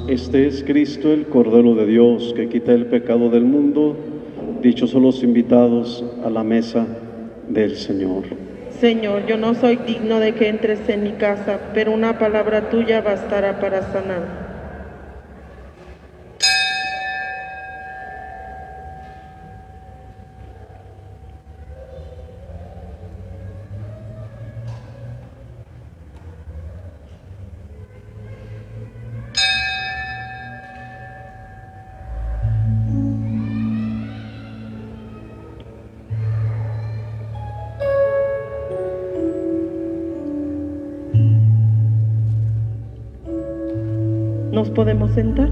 Este es Cristo, el Cordero de Dios, que quita el pecado del mundo. Dichosos los invitados a la mesa del Señor. Señor, yo no soy digno de que entres en mi casa, pero una palabra tuya bastará para sanar. ¿Nos podemos sentar?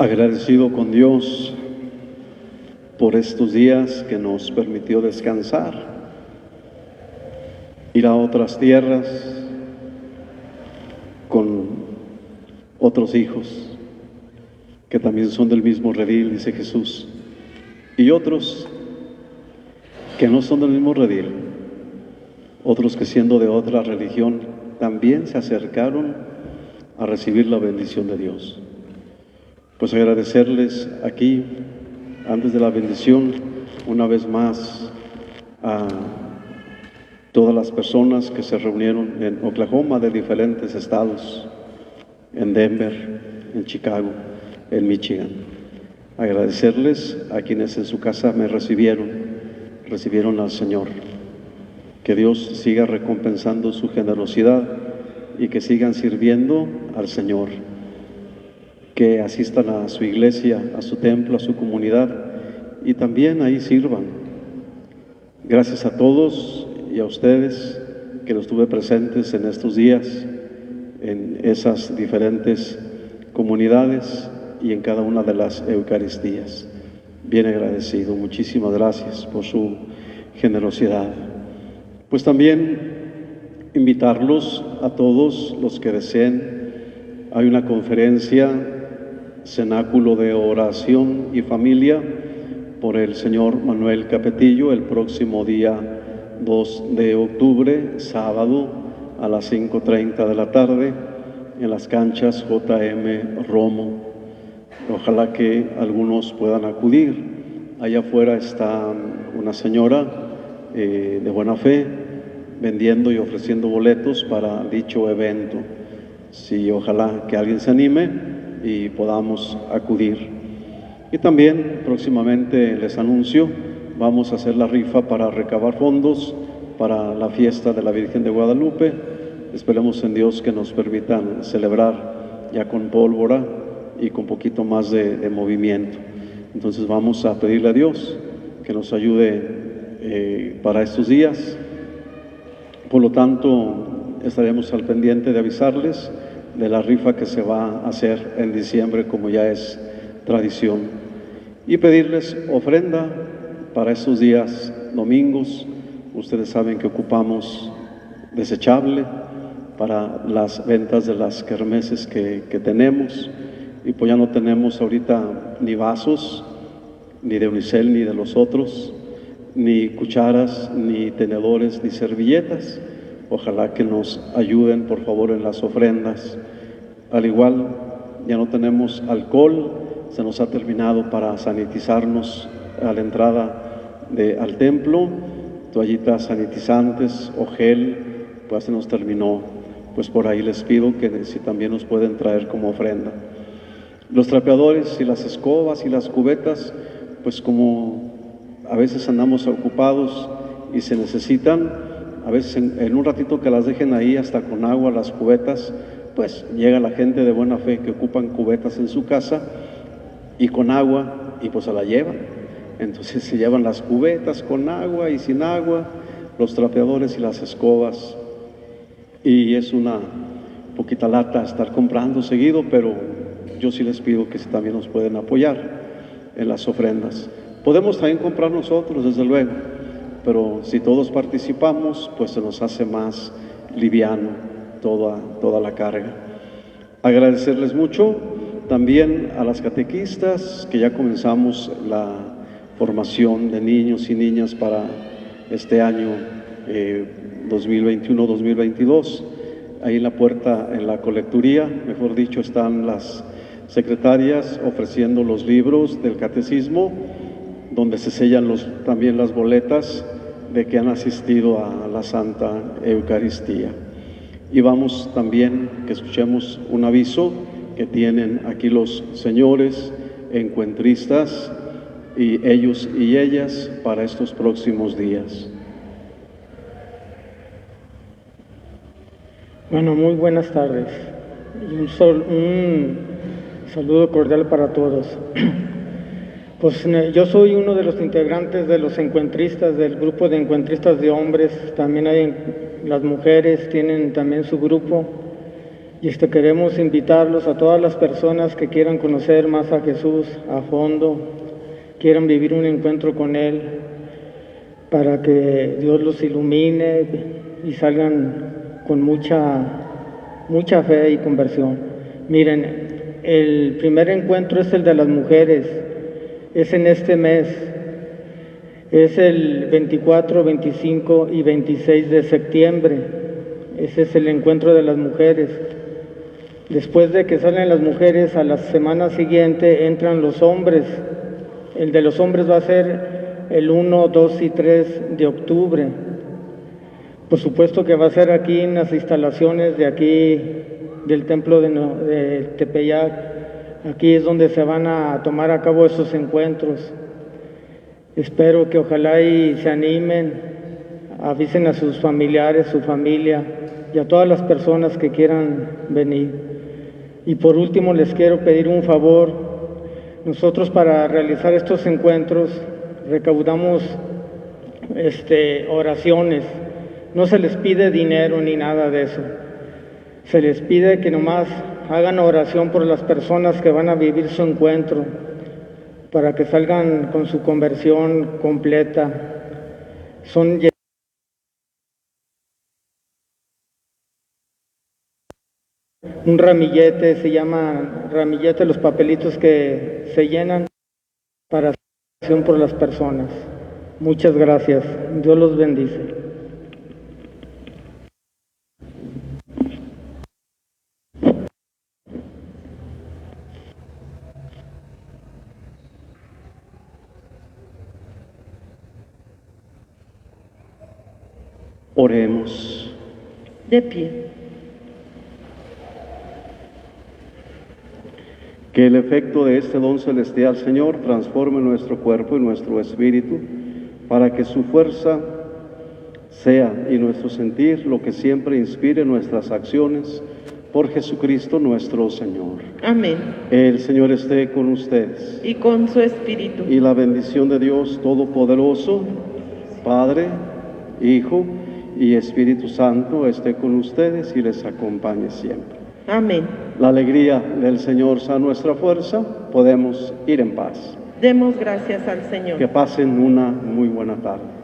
Agradecido con Dios por estos días que nos permitió descansar, ir a otras tierras con otros hijos que también son del mismo redil, dice Jesús, y otros que no son del mismo redil, otros que siendo de otra religión también se acercaron a recibir la bendición de Dios. Pues agradecerles aquí, antes de la bendición, una vez más a todas las personas que se reunieron en Oklahoma de diferentes estados, en Denver, en Chicago, en Michigan. Agradecerles a quienes en su casa me recibieron al Señor. Que Dios siga recompensando su generosidad y que sigan sirviendo al Señor. que asistan a su iglesia, a su templo, a su comunidad y también ahí sirvan. Gracias a todos y a ustedes que los tuve presentes en estos días, en esas diferentes comunidades y en cada una de las Eucaristías. Bien agradecido, muchísimas gracias por su generosidad. Pues también invitarlos a todos los que deseen. Hay una conferencia, cenáculo de oración y familia por el señor Manuel Capetillo el próximo día 2 de octubre, sábado, a las 5:30 de la tarde, en las canchas JM Romo. Ojalá que algunos puedan acudir. Allá afuera está una señora de buena fe vendiendo y ofreciendo boletos para dicho evento. Sí, ojalá que alguien se anime y podamos acudir. Y también próximamente les anuncio, vamos a hacer la rifa para recabar fondos para la fiesta de la Virgen de Guadalupe. Esperemos en Dios que nos permitan celebrar ya con pólvora y con poquito más de movimiento. Entonces vamos a pedirle a Dios que nos ayude para estos días. Por lo tanto, estaremos al pendiente de avisarles de la rifa que se va a hacer en diciembre, como ya es tradición, y pedirles ofrenda para estos días domingos. Ustedes saben que ocupamos desechable para las ventas de las kermeses que tenemos, y pues ya no tenemos ahorita ni vasos, ni de unicel, ni de los otros, ni cucharas, ni tenedores, ni servilletas. Ojalá que nos ayuden, por favor, en las ofrendas. Al igual, ya no tenemos alcohol, se nos ha terminado para sanitizarnos a la entrada al templo, toallitas sanitizantes o gel, pues se nos terminó. Pues por ahí les pido que si también nos pueden traer como ofrenda. Los trapeadores y las escobas y las cubetas, pues como a veces andamos ocupados y se necesitan, a veces en un ratito que las dejen ahí hasta con agua las cubetas, pues llega la gente de buena fe que ocupan cubetas en su casa y con agua, y pues se la llevan. Entonces se llevan las cubetas con agua y sin agua, los trapeadores y las escobas, y es una poquita lata estar comprando seguido, pero yo sí les pido que si también nos pueden apoyar en las ofrendas. Podemos también comprar nosotros, desde luego, pero si todos participamos, pues se nos hace más liviano toda la carga. Agradecerles mucho también a las catequistas, que ya comenzamos la formación de niños y niñas para este año 2021-2022. Ahí en la puerta, en la colecturía, mejor dicho, están las secretarias ofreciendo los libros del catecismo, donde se sellan también las boletas de que han asistido a la Santa Eucaristía. Y vamos también que escuchemos un aviso que tienen aquí los señores encuentristas y ellos y ellas para estos próximos días. Bueno, muy buenas tardes y un saludo cordial para todos. Pues yo soy uno de los integrantes de los encuentristas, del grupo de encuentristas de hombres. También hay las mujeres, tienen también su grupo, y queremos invitarlos a todas las personas que quieran conocer más a Jesús a fondo, quieran vivir un encuentro con Él, para que Dios los ilumine y salgan con mucha fe y conversión. Miren, el primer encuentro es el de las mujeres, es en este mes, es el 24, 25 y 26 de septiembre. Ese es el encuentro de las mujeres. Después de que salen las mujeres, a la semana siguiente entran los hombres. El de los hombres va a ser el 1, 2 y 3 de octubre. Por supuesto que va a ser aquí en las instalaciones de aquí del templo de Tepeyac. Aquí es donde se van a tomar a cabo esos encuentros. Espero que ojalá y se animen, avisen a sus familiares, su familia y a todas las personas que quieran venir. Y por último les quiero pedir un favor. Nosotros para realizar estos encuentros recaudamos oraciones. No se les pide dinero ni nada de eso. Se les pide que nomás hagan oración por las personas que van a vivir su encuentro, para que salgan con su conversión completa. Son un ramillete, se llama ramillete los papelitos que se llenan para oración por las personas. Muchas gracias. Dios los bendice. Oremos. De pie. Que el efecto de este don celestial, Señor, transforme nuestro cuerpo y nuestro espíritu, para que su fuerza sea y nuestro sentir lo que siempre inspire nuestras acciones, por Jesucristo nuestro Señor. Amén. El Señor esté con ustedes. Y con su espíritu. Y la bendición de Dios Todopoderoso, Padre, Hijo y Espíritu Santo esté con ustedes y les acompañe siempre. Amén. La alegría del Señor sea nuestra fuerza. Podemos ir en paz. Demos gracias al Señor. Que pasen una muy buena tarde.